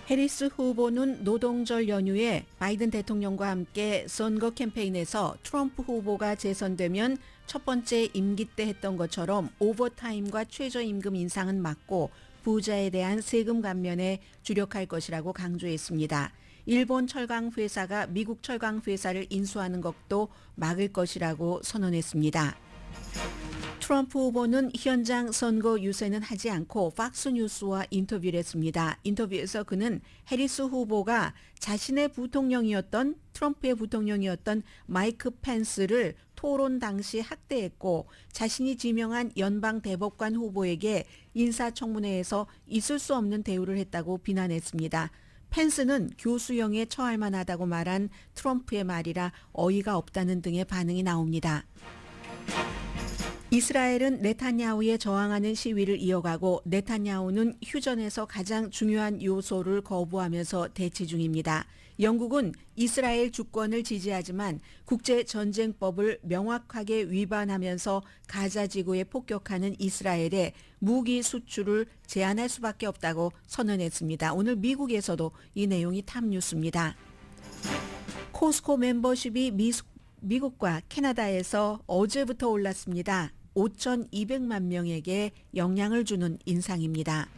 해리스 후보는 노동절 연휴에 바이든 대통령과 함께 선거 캠페인에서 트럼프 후보가 재선되면 첫 번째 임기 때 했던 것처럼 오버타임과 최저임금 인상은 막고 부자에 대한 세금 감면에 주력할 것이라고 강조했습니다. 일본 철강 회사가 미국 철강 회사를 인수하는 것도 막을 것이라고 선언했습니다. 트럼프 후보는 현장 선거 유세는 하지 않고 팍스뉴스와 인터뷰를 했습니다. 인터뷰에서 그는 해리스 후보가 자신의 부통령이었던 트럼프의 부통령이었던 마이크 펜스를 토론 당시 학대했고 자신이 지명한 연방 대법관 후보에게 인사청문회에서 있을 수 없는 대우를 했다고 비난했습니다. 펜스는 교수형에 처할 만하다고 말한 트럼프의 말이라 어이가 없다는 등의 반응이 나옵니다. 이스라엘은 네타냐후에 저항하는 시위를 이어가고 네타냐후는 휴전에서 가장 중요한 요소를 거부하면서 대치 중입니다. 영국은 이스라엘 주권을 지지하지만 국제전쟁법을 명확하게 위반하면서 가자 지구에 폭격하는 이스라엘에 무기 수출을 제한할 수밖에 없다고 선언했습니다. 오늘 미국에서도 이 내용이 탑 뉴스입니다. 코스코 멤버십이 미국과 캐나다에서 어제부터 올랐습니다. 5,200만 명에게 영향을 주는 인상입니다.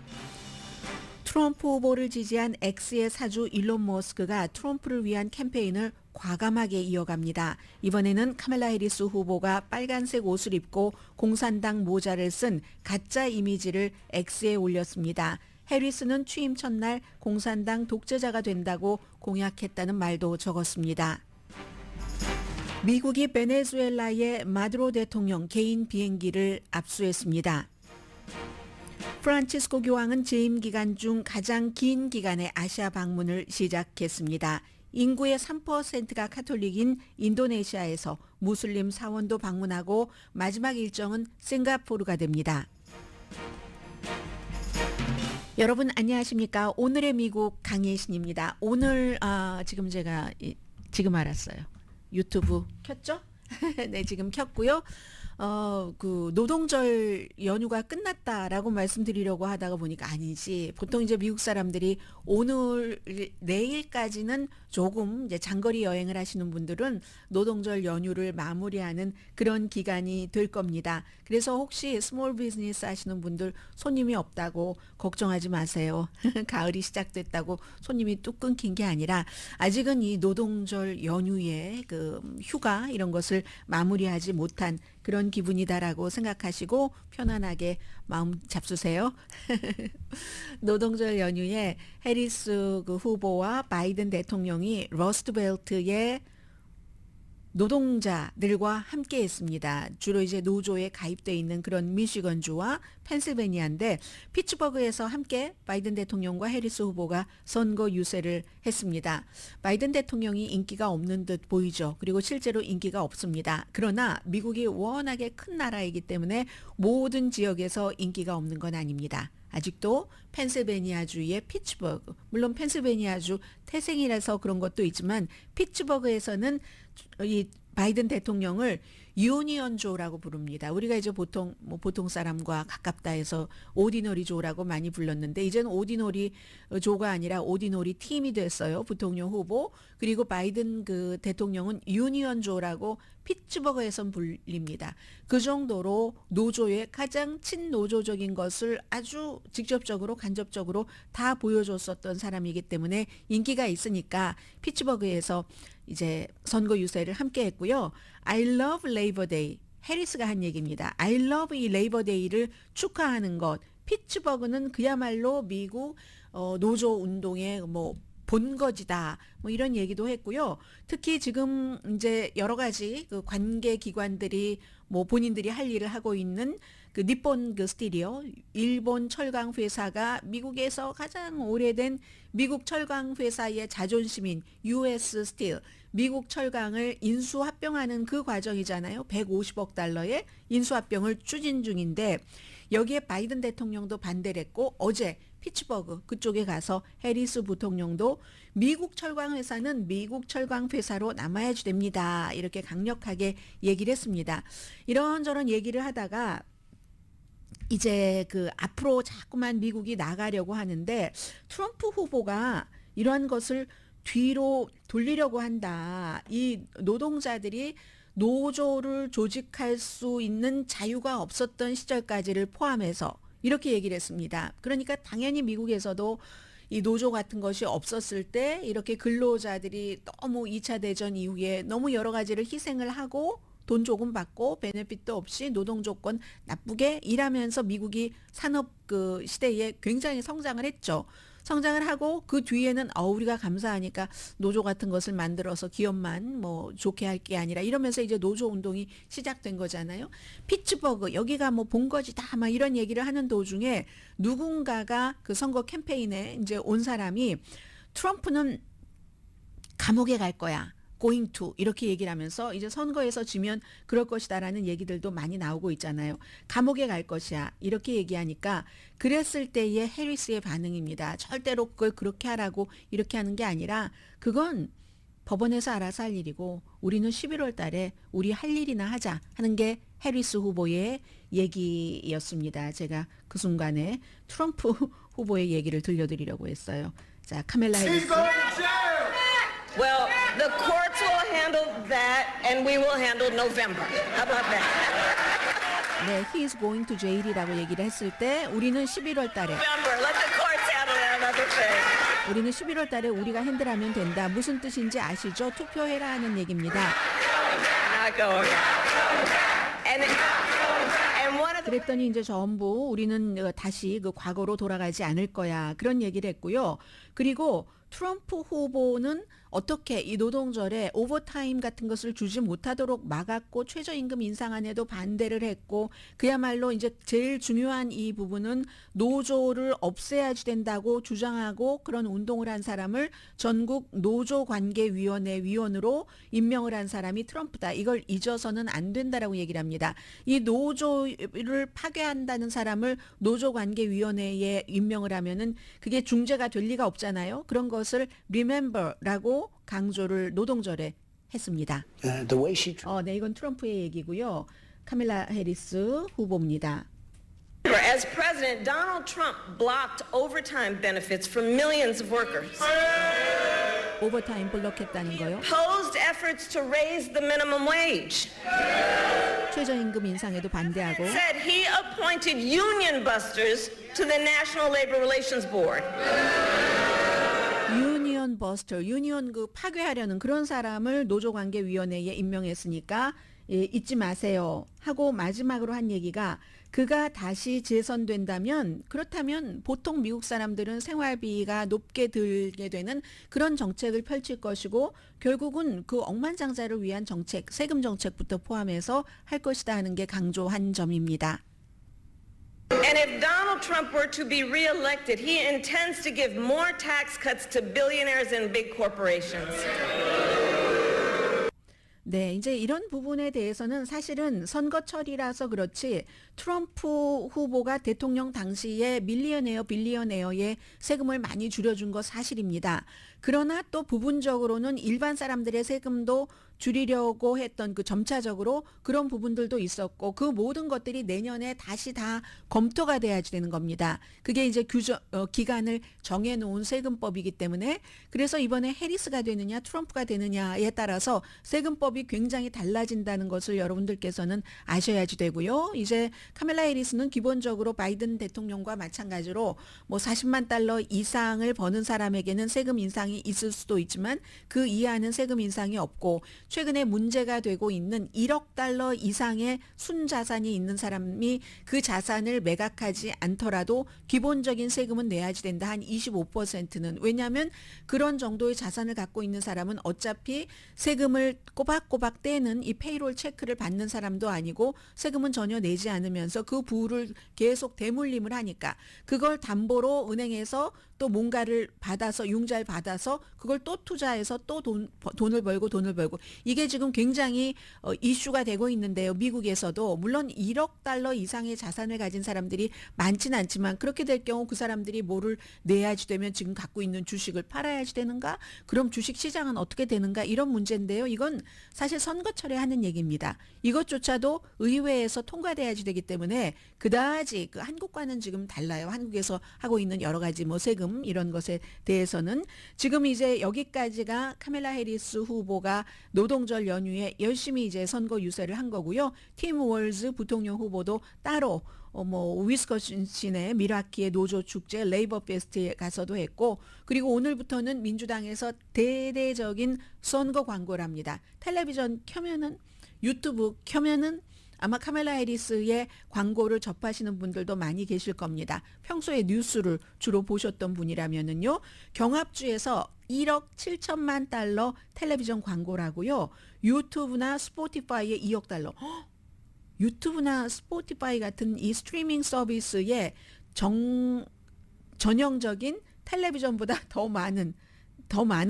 트럼프 후보를 지지한 X의 사주 일론 머스크가 트럼프를 위한 캠페인을 과감하게 이어갑니다. 이번에는 카멜라 해리스 후보가 빨간색 옷을 입고 공산당 모자를 쓴 가짜 이미지를 X에 올렸습니다. 해리스는 취임 첫날 공산당 독재자가 된다고 공약했다는 말도 적었습니다. 미국이 베네수엘라의 마두로 대통령 개인 비행기를 압수했습니다. 프란치스코 교황은 재임 기간 중 가장 긴 기간의 아시아 방문을 시작했습니다. 인구의 3%가 카톨릭인 인도네시아에서 무슬림 사원도 방문하고 마지막 일정은 싱가포르가 됩니다. 여러분 안녕하십니까? 오늘의 미국 강예신입니다. 오늘 지금 알았어요. 유튜브 켰죠? 네, 지금 켰고요. 그 노동절 연휴가 끝났다라고 말씀드리려고 하다가 보니까 아니지. 보통 이제 미국 사람들이 오늘 내일까지는 조금 이제 장거리 여행을 하시는 분들은 노동절 연휴를 마무리하는 그런 기간이 될 겁니다. 그래서 혹시 스몰 비즈니스 하시는 분들 손님이 없다고 걱정하지 마세요. 가을이 시작됐다고 손님이 뚝 끊긴 게 아니라 아직은 이 노동절 연휴의 그 휴가 이런 것을 마무리하지 못한 그런 기분이다라고 생각하시고 편안하게 마음 잡수세요. 노동절 연휴에 해리스 그 후보와 바이든 대통령이 러스트벨트의 노동자들과 함께 했습니다. 주로 이제 노조에 가입돼 있는 그런 미시건주와 펜실베니아인데 피츠버그에서 함께 바이든 대통령과 해리스 후보가 선거 유세를 했습니다. 바이든 대통령이 인기가 없는 듯 보이죠. 그리고 실제로 인기가 없습니다. 그러나 미국이 워낙에 큰 나라이기 때문에 모든 지역에서 인기가 없는 건 아닙니다. 아직도 펜실베니아주의 피츠버그, 물론 펜실베니아주 태생이라서 그런 것도 있지만 피츠버그에서는 이 바이든 대통령을 유니언조라고 부릅니다. 우리가 이제 보통 사람과 가깝다 해서 오디너리 조라고 많이 불렀는데 이제는 오디너리 조가 아니라 오디너리 팀이 됐어요. 부통령 후보. 그리고 바이든 그 대통령은 유니언조라고 피츠버그에선 불립니다. 그 정도로 노조의 가장 친노조적인 것을 아주 직접적으로 간접적으로 다 보여줬었던 사람이기 때문에 인기가 있으니까 피츠버그에서 이제 선거 유세를 함께 했고요. I love Labor Day. 해리스가 한 얘기입니다. I love 이 레이버 데이를 축하하는 것. 피츠버그는 그야말로 미국 노조 운동의 본거지다. 이런 얘기도 했고요. 특히 지금 이제 여러 가지 그 관계 기관들이 본인들이 할 일을 하고 있는 그 니폰 그 스틸이요. 일본 철강 회사가 미국에서 가장 오래된 미국 철강 회사의 자존심인 US 스틸, 미국 철강을 인수합병하는 그 과정이잖아요. 150억 달러의 인수합병을 추진 중인데 여기에 바이든 대통령도 반대를 했고 어제 피츠버그 그쪽에 가서 해리스 부통령도 미국 철강 회사는 미국 철강 회사로 남아야 됩니다. 이렇게 강력하게 얘기를 했습니다. 이런저런 얘기를 하다가 이제 그 앞으로 자꾸만 미국이 나가려고 하는데 트럼프 후보가 이러한 것을 뒤로 돌리려고 한다. 이 노동자들이 노조를 조직할 수 있는 자유가 없었던 시절까지를 포함해서 이렇게 얘기를 했습니다. 그러니까 당연히 미국에서도 이 노조 같은 것이 없었을 때 이렇게 근로자들이 너무 2차 대전 이후에 너무 여러 가지를 희생을 하고 돈 조금 받고 베네핏도 없이 노동 조건 나쁘게 일하면서 미국이 산업 그 시대에 굉장히 성장을 했죠. 성장을 하고 그 뒤에는 우리가 감사하니까 노조 같은 것을 만들어서 기업만 뭐 좋게 할 게 아니라 이러면서 이제 노조 운동이 시작된 거잖아요. 피츠버그 여기가 뭐 본거지다 막 이런 얘기를 하는 도중에 누군가가 그 선거 캠페인에 이제 온 사람이 트럼프는 감옥에 갈 거야. going to 이렇게 얘기를 하면서 이제 선거에서 지면 그럴 것이다라는 얘기들도 많이 나오고 있잖아요. 감옥에 갈 것이야. 이렇게 얘기하니까 그랬을 때의 해리스의 반응입니다. 절대로 그걸 그렇게 하라고 이렇게 하는 게 아니라 그건 법원에서 알아서 할 일이고 우리는 11월 달에 우리 할 일이나 하자 하는 게 해리스 후보의 얘기였습니다. 제가 그 순간에 트럼프 후보의 얘기를 들려드리려고 했어요. 자, 카멜라 해리스. Well, the courts will handle that, and we will handle November. How about that? 네, he is going to jail이라고 얘기를 했을 때 우리는 11월 달에 November. Let the courts handle that another thing. 우리는 11월 달에 우리가 핸들하면 된다. 무슨 뜻인지 아시죠? 투표해라 하는 얘기입니다. Not going. And one of the 그랬더니 이제 전부 우리는 다시 그 과거로 돌아가지 않을 거야. 그런 얘기를 했고요. 그리고 트럼프 후보는 어떻게 이 노동절에 오버타임 같은 것을 주지 못하도록 막았고 최저임금 인상안에도 반대를 했고 그야말로 이제 제일 중요한 이 부분은 노조를 없애야 된다고 주장하고 그런 운동을 한 사람을 전국 노조관계위원회 위원으로 임명을 한 사람이 트럼프다. 이걸 잊어서는 안 된다라고 얘기를 합니다. 이 노조를 파괴한다는 사람을 노조관계위원회에 임명을 하면은 그게 중재가 될 리가 없잖아요. 그런 것을 remember라고 강조를 노동절에 했습니다. The way she 네, 이건 트럼프의 얘기고요. 카밀라 해리스 후보입니다. As president, Donald Trump blocked overtime benefits for millions of workers. 오버타임 블록했다는 거요. Opposed efforts to raise the minimum wage. 최저임금 인상에도 반대하고 Said he appointed union busters to the National Labor Relations Board. 유니언 버스터, 유니언 그 파괴하려는 그런 사람을 노조관계위원회에 임명했으니까 잊지 마세요 하고 마지막으로 한 얘기가 그가 다시 재선된다면 그렇다면 보통 미국 사람들은 생활비가 높게 들게 되는 그런 정책을 펼칠 것이고 결국은 그 억만장자를 위한 정책, 세금 정책부터 포함해서 할 것이다 하는 게 강조한 점입니다. And if Donald Trump were to be reelected, he intends to give more tax cuts to billionaires and big corporations. 네, 이제 이런 부분에 대해서는 사실은 선거철이라서 그렇지 트럼프 후보가 대통령 당시에 밀리어네어, 빌리어네어의 세금을 많이 줄여준 거 사실입니다. 그러나 또 부분적으로는 일반 사람들의 세금도 줄이려고 했던 그 점차적으로 그런 부분들도 있었고 그 모든 것들이 내년에 다시 다 검토가 돼야지 되는 겁니다. 그게 이제 기간을 정해놓은 세금법이기 때문에 그래서 이번에 해리스가 되느냐 트럼프가 되느냐에 따라서 세금법이 굉장히 달라진다는 것을 여러분들께서는 아셔야지 되고요. 이제 카멜라 해리스는 기본적으로 바이든 대통령과 마찬가지로 뭐 40만 달러 이상을 버는 사람에게는 세금 인상이 있을 수도 있지만 그 이하는 세금 인상이 없고 최근에 문제가 되고 있는 1억 달러 이상의 순자산이 있는 사람이 그 자산을 매각하지 않더라도 기본적인 세금은 내야지 된다. 한 25%는. 왜냐하면 그런 정도의 자산을 갖고 있는 사람은 어차피 세금을 꼬박꼬박 떼는 이 페이롤 체크를 받는 사람도 아니고 세금은 전혀 내지 않으면서 그 부를 계속 대물림을 하니까 그걸 담보로 은행에서 또 뭔가를 받아서 융자를 받아서 그걸 또 투자해서 또 돈을 벌고 이게 지금 굉장히 이슈가 되고 있는데요. 미국에서도 물론 1억 달러 이상의 자산을 가진 사람들이 많지는 않지만 그렇게 될 경우 그 사람들이 뭐를 내야지 되면 지금 갖고 있는 주식을 팔아야지 되는가? 그럼 주식 시장은 어떻게 되는가? 이런 문제인데요. 이건 사실 선거철에 하는 얘기입니다. 이것조차도 의회에서 통과돼야지 되기 때문에 그다지 그 한국과는 지금 달라요. 한국에서 하고 있는 여러 가지 뭐 세금 이런 것에 대해서는 지금 이제 여기까지가 카멜라 해리스 후보가 노동절 연휴에 열심히 이제 선거 유세를 한 거고요. 팀 월즈 부통령 후보도 따로 뭐 위스콘신의 밀와키의 노조 축제 레이버 페스트에 가서도 했고 그리고 오늘부터는 민주당에서 대대적인 선거 광고를 합니다. 텔레비전 켜면은 유튜브 켜면은 아마 카멜라 해리스의 광고를 접하시는 분들도 많이 계실 겁니다. 평소에 뉴스를 주로 보셨던 분이라면은요. 경합주에서 1억 7천만 달러 텔레비전 광고라고요. 유튜브나 스포티파이에 2억 달러. 유튜브나 스포티파이 같은 이 스트리밍 서비스에 전형적인 텔레비전보다 더 많은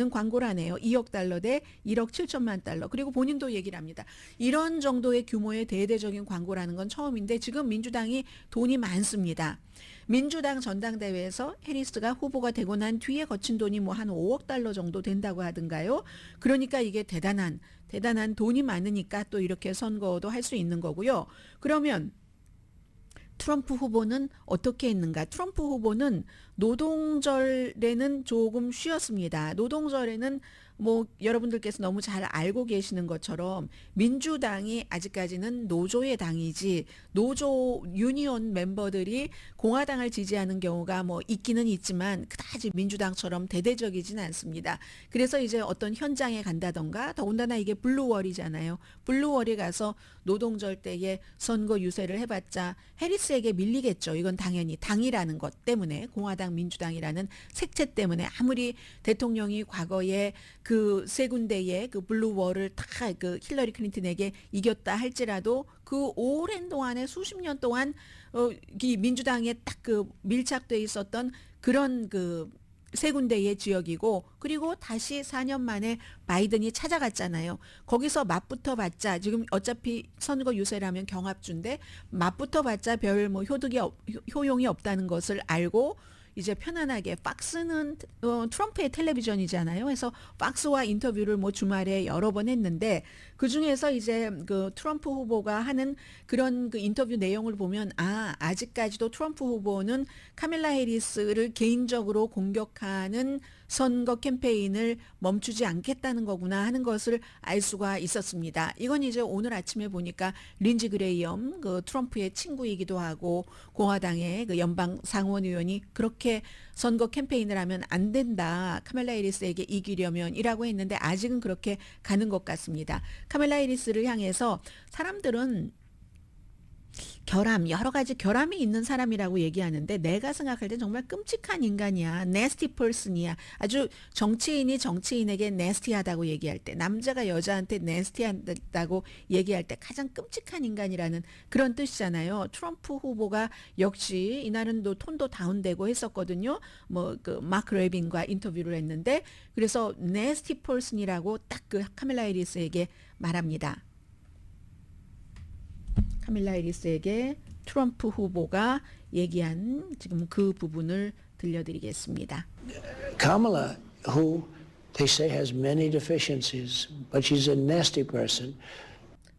광고라네요. 2억 달러 대 1억 7천만 달러. 그리고 본인도 얘기를 합니다. 이런 정도의 규모의 대대적인 광고라는 건 처음인데 지금 민주당이 돈이 많습니다. 민주당 전당대회에서 해리스가 후보가 되고 난 뒤에 거친 돈이 뭐 한 5억 달러 정도 된다고 하던가요. 그러니까 이게 대단한 돈이 많으니까 또 이렇게 선거도 할 수 있는 거고요. 그러면 트럼프 후보는 어떻게 했는가? 트럼프 후보는 노동절에는 조금 쉬었습니다. 노동절에는 뭐 여러분들께서 너무 잘 알고 계시는 것처럼 민주당이 아직까지는 노조의 당이지 노조 유니온 멤버들이 공화당을 지지하는 경우가 뭐 있기는 있지만 그다지 민주당처럼 대대적이진 않습니다. 그래서 이제 어떤 현장에 간다던가 더군다나 이게 블루월이잖아요. 블루월에 가서 노동절 때에 선거 유세를 해봤자 해리스에게 밀리겠죠. 이건 당연히 당이라는 것 때문에 공화당 민주당이라는 색채 때문에 아무리 대통령이 과거에 그 세 군데의 그 블루월을 다 그 힐러리 클린턴에게 이겼다 할지라도 그 오랜 동안에 수십 년 동안 이 민주당에 딱 그 밀착돼 있었던 그런 그 세 군데의 지역이고 그리고 다시 4년 만에 바이든이 찾아갔잖아요. 거기서 맞붙어 봤자 지금 어차피 선거 유세라면 경합주인데 맞붙어 봤자 별 뭐 효용이 없다는 것을 알고 이제 편안하게 팍스는 트럼프의 텔레비전이잖아요. 그래서 팍스와 인터뷰를 뭐 주말에 여러 번 했는데 그 중에서 이제 그 트럼프 후보가 하는 그런 그 인터뷰 내용을 보면 아직까지도 트럼프 후보는 카멜라 해리스를 개인적으로 공격하는 선거 캠페인을 멈추지 않겠다는 거구나 하는 것을 알 수가 있었습니다. 이건 이제 오늘 아침에 보니까 린지 그레이엄 그 트럼프의 친구이기도 하고 공화당의 그 연방 상원 의원이 그렇게 선거 캠페인을 하면 안 된다. 카멜라 해리스에게 이기려면이라고 했는데 아직은 그렇게 가는 것 같습니다. 카멜라 해리스를 향해서 사람들은 여러 가지 결함이 있는 사람이라고 얘기하는데 내가 생각할 때 정말 끔찍한 인간이야. nasty person이야. 아주 정치인이 정치인에게 nasty하다고 얘기할 때 남자가 여자한테 nasty하다고 얘기할 때 가장 끔찍한 인간이라는 그런 뜻이잖아요. 트럼프 후보가 역시 이날은 또 톤도 다운되고 했었거든요. 뭐 그 마크 레빈과 인터뷰를 했는데 그래서 nasty person이라고 딱 그 카멜라 해리스에게 말합니다. 카밀라 해리스에게 트럼프 후보가 얘기한 지금 그 부분을 들려드리겠습니다. Kamala, who they say has many deficiencies, but she's a nasty person.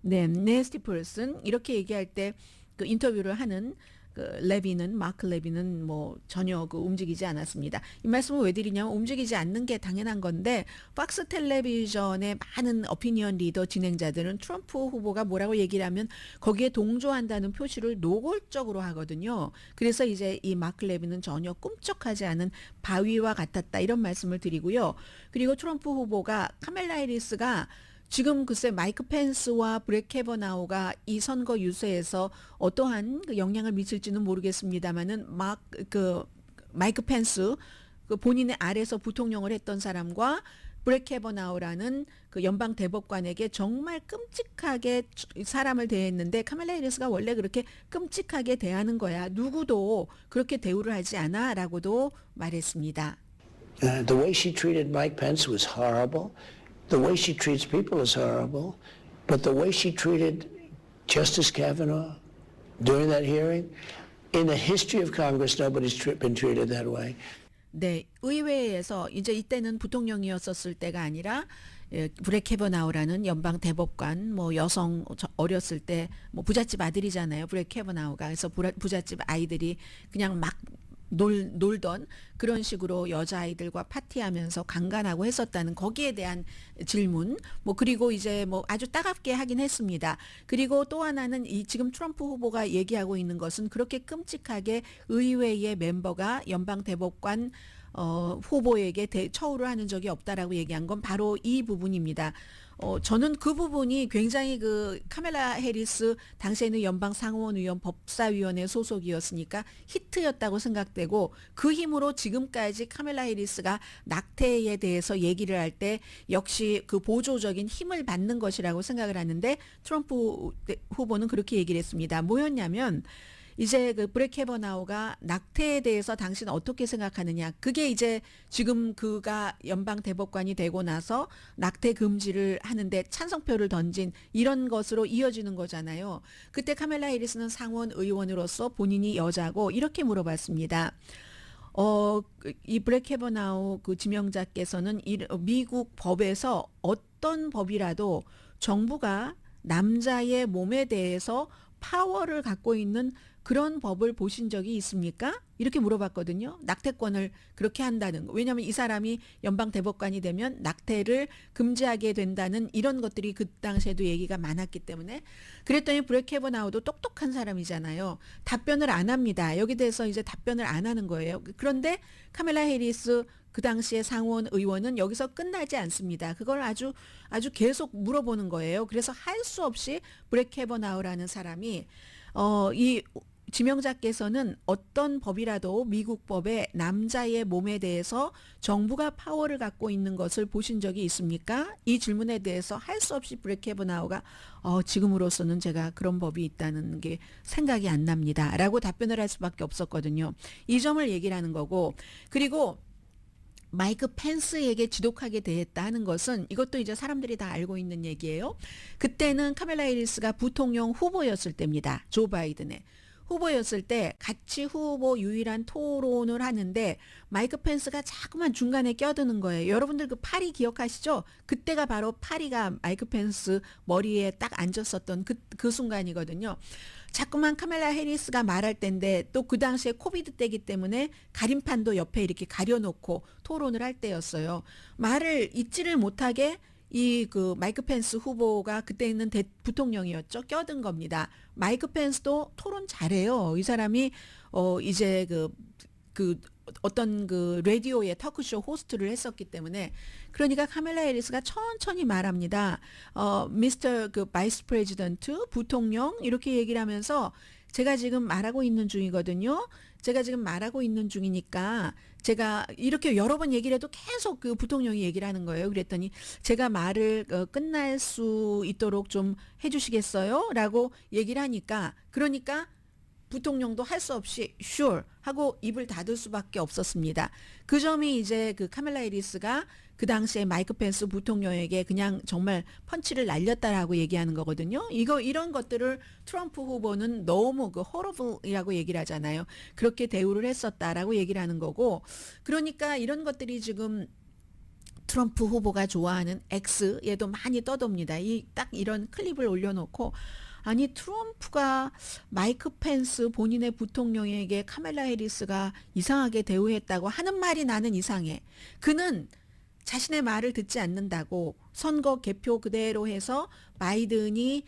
네, nasty person 이렇게 얘기할 때 그 인터뷰를 하는 그 마크 레빈은 뭐 전혀 그 움직이지 않았습니다. 이 말씀을 왜 드리냐면 움직이지 않는 게 당연한 건데 팍스 텔레비전의 많은 오피니언 리더 진행자들은 트럼프 후보가 뭐라고 얘기를 하면 거기에 동조한다는 표시를 노골적으로 하거든요. 그래서 이제 이 마크 레빈은 전혀 꿈쩍하지 않은 바위와 같았다 이런 말씀을 드리고요. 그리고 트럼프 후보가 카멜라 해리스가 지금 글쎄 마이크 펜스와 브렛 캐버나우가 이 선거 유세에서 어떠한 그 영향을 미칠지는 모르겠습니다만은 마이크 펜스 그 본인의 아래서 부통령을 했던 사람과 브렉 캐버나우라는 그 연방 대법관에게 정말 끔찍하게 사람을 대했는데 카멜라 해리스가 원래 그렇게 끔찍하게 대하는 거야. 누구도 그렇게 대우를 하지 않아라고도 말했습니다. The way she treated Mike Pence was horrible. The way she treats people is horrible. But the way she treated Justice Kavanaugh during that hearing, in the history of Congress, nobody's been treated that way. 네, 의회에서 이제 이때는 부통령이었었을 때가 아니라 브렉 캐버나우라는 연방 대법관, 뭐 여성 어렸을 때 뭐 부잣집 아들이잖아요. 브렉 캐버나우가. 그래서 부잣집 아이들이 그냥 막 놀던 그런 식으로 여자아이들과 파티하면서 강간하고 했었다는 거기에 대한 질문. 뭐 그리고 이제 뭐 아주 따갑게 하긴 했습니다. 그리고 또 하나는 이 지금 트럼프 후보가 얘기하고 있는 것은 그렇게 끔찍하게 의회의 멤버가 연방 대법관 후보에게 처우를 하는 적이 없다라고 얘기한 건 바로 이 부분입니다. 저는 그 부분이 굉장히 그 카멜라 해리스 당시에는 연방 상원의원 법사위원회 소속이었으니까 히트였다고 생각되고 그 힘으로 지금까지 카멜라 해리스가 낙태에 대해서 얘기를 할 때 역시 그 보조적인 힘을 받는 것이라고 생각을 하는데 트럼프 후보는 그렇게 얘기를 했습니다. 뭐였냐면 이제 그 브렉 캐버나우가 낙태에 대해서 당신은 어떻게 생각하느냐. 그게 이제 지금 그가 연방 대법관이 되고 나서 낙태 금지를 하는데 찬성표를 던진 이런 것으로 이어지는 거잖아요. 그때 카멜라 해리스는 상원 의원으로서 본인이 여자고 이렇게 물어봤습니다. 이 브렉 캐버나우 그 지명자께서는 미국 법에서 어떤 법이라도 정부가 남자의 몸에 대해서 파워를 갖고 있는 그런 법을 보신 적이 있습니까? 이렇게 물어봤거든요. 낙태권을 그렇게 한다는 거. 왜냐하면 이 사람이 연방 대법관이 되면 낙태를 금지하게 된다는 이런 것들이 그 당시에도 얘기가 많았기 때문에 그랬더니 브렉 캐버나우도 똑똑한 사람이잖아요. 답변을 안 합니다. 여기 대해서 이제 답변을 안 하는 거예요. 그런데 카멜라 해리스 그 당시에 상원 의원은 여기서 끝나지 않습니다. 그걸 아주 계속 물어보는 거예요. 그래서 할 수 없이 브렉 캐버나우라는 사람이 이 지명자께서는 어떤 법이라도 미국 법에 남자의 몸에 대해서 정부가 파워를 갖고 있는 것을 보신 적이 있습니까? 이 질문에 대해서 할 수 없이 브렉 캐버나우가 지금으로서는 제가 그런 법이 있다는 게 생각이 안 납니다. 라고 답변을 할 수밖에 없었거든요. 이 점을 얘기를 하는 거고 그리고 마이크 펜스에게 지독하게 대했다 하는 것은 이것도 이제 사람들이 다 알고 있는 얘기예요. 그때는 카멜라 해리스가 부통령 후보였을 때입니다. 조 바이든의. 후보였을 때 같이 후보 유일한 토론을 하는데 마이크 펜스가 자꾸만 중간에 껴드는 거예요. 여러분들 그 파리 기억하시죠? 그때가 바로 파리가 마이크 펜스 머리에 딱 앉았었던 그 순간이거든요. 자꾸만 카멜라 해리스가 말할 때인데 또 그 당시에 코비드 때기 때문에 가림판도 옆에 이렇게 가려놓고 토론을 할 때였어요. 말을 잊지를 못하게 이 그 마이크 펜스 후보가 그때는 부통령이었죠. 껴든 겁니다. 마이크 펜스도 토론 잘해요. 이 사람이 이제 그 어떤 그 라디오의 터크쇼 호스트를 했었기 때문에 그러니까 카멜라 해리스가 천천히 말합니다. 미스터 그 바이스 프레지던트 부통령 이렇게 얘기를 하면서 제가 지금 말하고 있는 중이거든요. 제가 지금 말하고 있는 중이니까 제가 이렇게 여러 번 얘기를 해도 계속 그 부통령이 얘기를 하는 거예요. 그랬더니 제가 말을 끝날 수 있도록 좀 해주시겠어요? 라고 얘기를 하니까 그러니까 부통령도 할 수 없이 sure 하고 입을 닫을 수밖에 없었습니다. 그 점이 이제 그 카멜라 해리스가 그 당시에 마이크 펜스 부통령에게 그냥 정말 펀치를 날렸다라고 얘기하는 거거든요. 이런 것들을 트럼프 후보는 너무 그 horrible이라고 얘기를 하잖아요. 그렇게 대우를 했었다라고 얘기를 하는 거고 그러니까 이런 것들이 지금 트럼프 후보가 좋아하는 X에도 많이 떠돕니다. 딱 이런 클립을 올려놓고 아니 트럼프가 마이크 펜스 본인의 부통령에게 카멜라 해리스가 이상하게 대우했다고 하는 말이 나는 이상해. 그는 자신의 말을 듣지 않는다고 선거 개표 그대로 해서 바이든이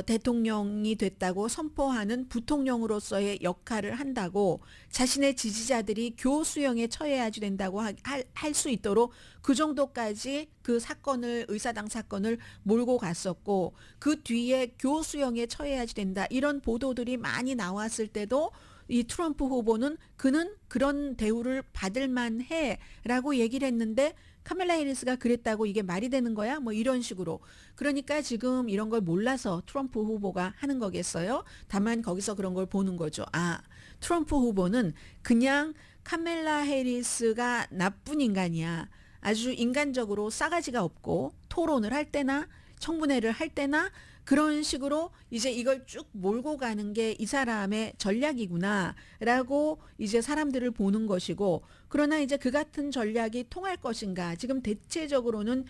대통령이 됐다고 선포하는 부통령으로서의 역할을 한다고 자신의 지지자들이 교수형에 처해야지 된다고 할 수 있도록 그 정도까지 그 사건을 의사당 사건을 몰고 갔었고 그 뒤에 교수형에 처해야지 된다 이런 보도들이 많이 나왔을 때도 이 트럼프 후보는 그는 그런 대우를 받을 만해라고 얘기를 했는데 카멜라 해리스가 그랬다고 이게 말이 되는 거야? 뭐 이런 식으로. 그러니까 지금 이런 걸 몰라서 트럼프 후보가 하는 거겠어요? 다만 거기서 그런 걸 보는 거죠. 아, 트럼프 후보는 그냥 카멜라 해리스가 나쁜 인간이야. 아주 인간적으로 싸가지가 없고 토론을 할 때나 청문회를 할 때나 그런 식으로 이제 이걸 쭉 몰고 가는 게 이 사람의 전략이구나라고 이제 사람들을 보는 것이고, 그러나 이제 그 같은 전략이 통할 것인가? 지금 대체적으로는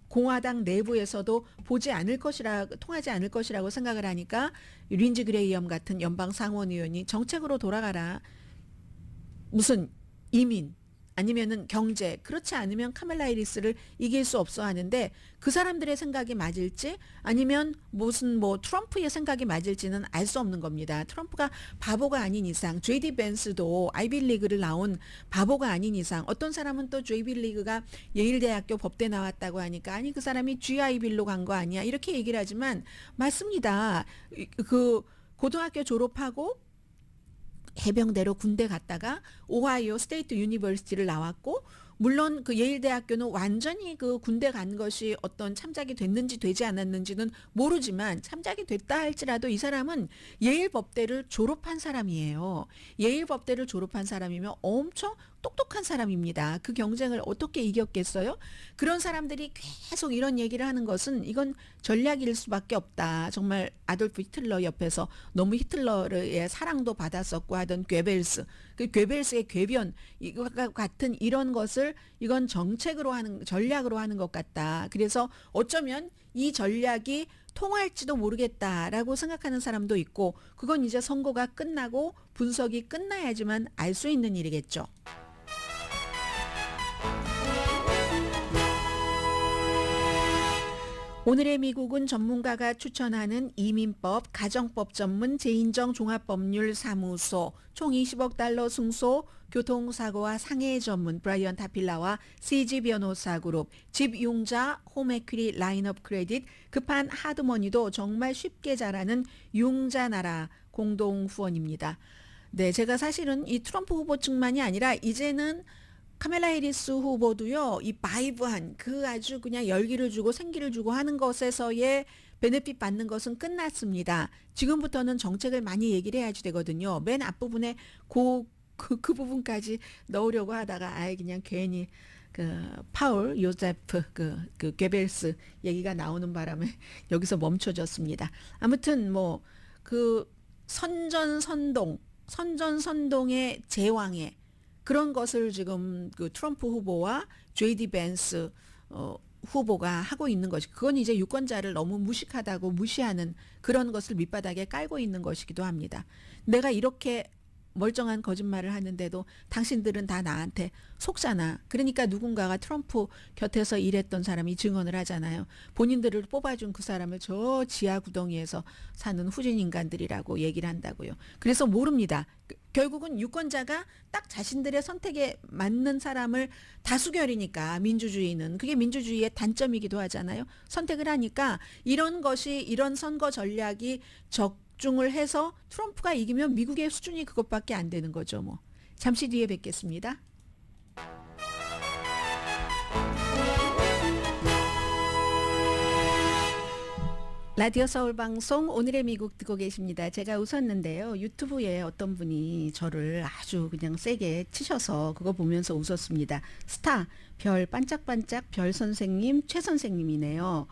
공화당 내부에서도 통하지 않을 것이라고 생각을 하니까 린지 그레이엄 같은 연방 상원 의원이 정책으로 돌아가라. 무슨 이민 아니면은 경제, 그렇지 않으면 카멜라 해리스를 이길 수 없어 하는데 그 사람들의 생각이 맞을지 아니면 무슨 뭐 트럼프의 생각이 맞을지는 알 수 없는 겁니다. 트럼프가 바보가 아닌 이상, JD 벤스도 아이비리그를 나온 바보가 아닌 이상, 어떤 사람은 또 JB리그가 예일대학교 법대 나왔다고 하니까 아니 그 사람이 GIB로 간 거 아니야 이렇게 얘기를 하지만 맞습니다. 그 고등학교 졸업하고 해병대로 군대 갔다가 오하이오 스테이트 유니버시티를 나왔고, 물론 그 예일대학교는 완전히 그 군대 간 것이 어떤 참작이 됐는지 되지 않았는지는 모르지만 참작이 됐다 할지라도 이 사람은 예일 법대를 졸업한 사람이에요. 예일 법대를 졸업한 사람이면 엄청 똑똑한 사람입니다. 그 경쟁을 어떻게 이겼겠어요? 그런 사람들이 계속 이런 얘기를 하는 것은 이건 전략일 수밖에 없다. 정말 아돌프 히틀러 옆에서 너무 히틀러의 사랑도 받았었고 하던 괴벨스, 그 괴벨스의 궤변 이것과 같은 이런 것을 이건 정책으로 하는 전략으로 하는 것 같다. 그래서 어쩌면 이 전략이 통할지도 모르겠다라고 생각하는 사람도 있고, 그건 이제 선거가 끝나고 분석이 끝나야지만 알 수 있는 일이겠죠. 오늘의 미국은 전문가가 추천하는 이민법, 가정법 전문 제인정 종합법률사무소, 총 20억 달러 승소, 교통사고와 상해 전문 브라이언 타필라와 CG 변호사 그룹, 집융자 홈에퀴리 라인업 크레딧, 급한 하드머니도 정말 쉽게 자라는 융자나라 공동 후원입니다. 네, 제가 사실은 이 트럼프 후보 측만이 아니라 이제는 카멜라 해리스 후보도요, 이 바이브한 그 아주 그냥 열기를 주고 생기를 주고 하는 것에서의 베네핏 받는 것은 끝났습니다. 지금부터는 정책을 많이 얘기를 해야지 되거든요. 맨 앞부분에 그 부분까지 넣으려고 하다가 아예 그냥 괜히 그 파울 요제프 그 괴벨스 얘기가 나오는 바람에 여기서 멈춰졌습니다. 아무튼 뭐 그 선전선동의 제왕의 그런 것을 지금 그 트럼프 후보와 JD 벤스 후보가 하고 있는 것이, 그건 이제 유권자를 너무 무식하다고 무시하는 그런 것을 밑바닥에 깔고 있는 것이기도 합니다. 내가 이렇게 멀쩡한 거짓말을 하는데도 당신들은 다 나한테 속잖아. 그러니까 누군가가 트럼프 곁에서 일했던 사람이 증언을 하잖아요. 본인들을 뽑아준 그 사람을 저 지하 구덩이에서 사는 후진 인간들이라고 얘기를 한다고요. 그래서 모릅니다. 결국은 유권자가 딱 자신들의 선택에 맞는 사람을 다수결이니까, 민주주의는 그게 민주주의의 단점이기도 하잖아요. 선택을 하니까 이런 선거 전략이 적중을 해서 트럼프가 이기면 미국의 수준이 그것밖에 안 되는 거죠. 뭐 잠시 뒤에 뵙겠습니다. 라디오 서울 방송 오늘의 미국 듣고 계십니다. 제가 웃었는데요. 유튜브에 어떤 분이 저를 아주 그냥 세게 치셔서 그거 보면서 웃었습니다. 스타 별 반짝반짝 별 선생님 최 선생님이네요.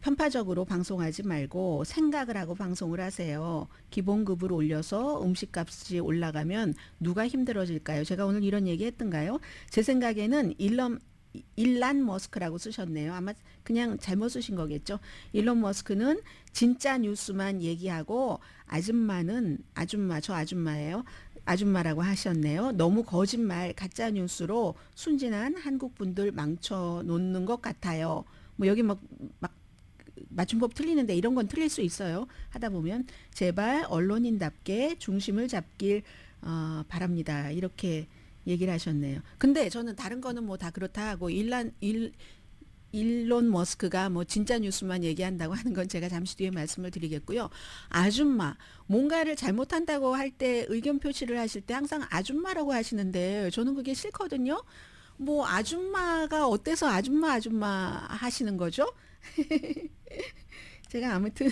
편파적으로 방송하지 말고 생각을 하고 방송을 하세요. 기본급을 올려서 음식값이 올라가면 누가 힘들어질까요? 제가 오늘 이런 얘기 했던가요? 제 생각에는 일란 머스크라고 쓰셨네요. 아마 그냥 잘못 쓰신 거겠죠. 일론 머스크는 진짜 뉴스만 얘기하고 아줌마는 저 아줌마예요. 아줌마라고 하셨네요. 너무 거짓말 가짜 뉴스로 순진한 한국 분들 망쳐 놓는 것 같아요. 뭐 여기 막 맞춤법 틀리는데 이런 건 틀릴 수 있어요. 하다 보면 제발 언론인답게 중심을 잡길 바랍니다. 이렇게 얘기를 하셨네요. 근데 저는 다른 거는 뭐 다 그렇다 하고 일란 일론 머스크가 뭐 진짜 뉴스만 얘기한다고 하는 건 제가 잠시 뒤에 말씀을 드리겠고요. 아줌마, 뭔가를 잘못한다고 할 때 의견 표시를 하실 때 항상 아줌마라고 하시는데 저는 그게 싫거든요. 뭐 아줌마가 어때서 아줌마 하시는 거죠? 제가 아무튼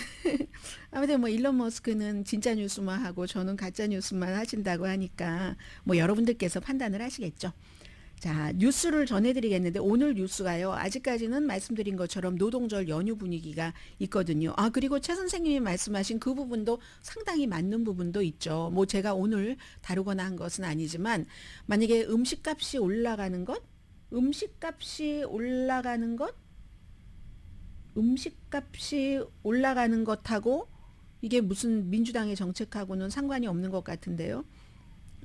뭐 일론 머스크는 진짜 뉴스만 하고 저는 가짜 뉴스만 하신다고 하니까 뭐 여러분들께서 판단을 하시겠죠. 자, 뉴스를 전해드리겠는데 오늘 뉴스가요. 아직까지는 말씀드린 것처럼 노동절 연휴 분위기가 있거든요. 아, 그리고 최 선생님이 말씀하신 그 부분도 상당히 맞는 부분도 있죠. 뭐 제가 오늘 다루거나 한 것은 아니지만 만약에 음식값이 올라가는 것 것하고 이게 무슨 민주당의 정책하고는 상관이 없는 것 같은데요.